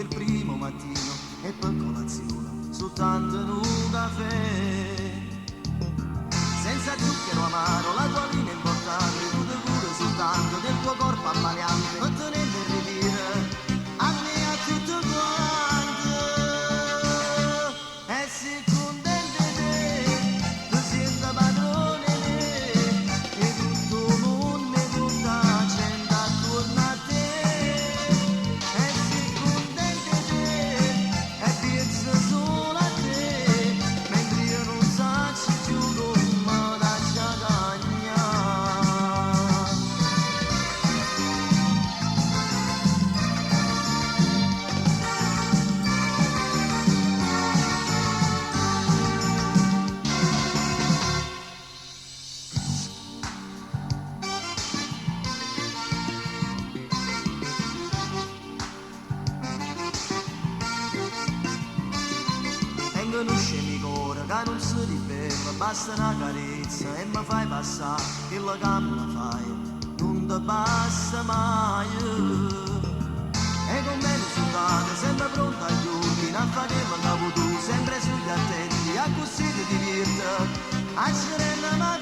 il primo mattino e per colazione soltanto in un caffè. Senza zucchero amaro, la tua linea importante, tu ti curi soltanto del tuo corpo ammaliante, non tenendo il ritiro, a me a tutto quanto. E si contenta te, tu senta padrone te, e tutto il mondo è tutta gente attorno a te. E si contenta te, e pensa solo a te, mentre io non saccio più come da ciagagna. E conoscemi cuore che non si ribella, basta una carezza e mi fai passare, quello che mi fai non ti passa mai. E con me risultato, sempre pronto agli ordini, a fare quello che vuoi tu, sempre sugli attenti, a così ti diverti, a serena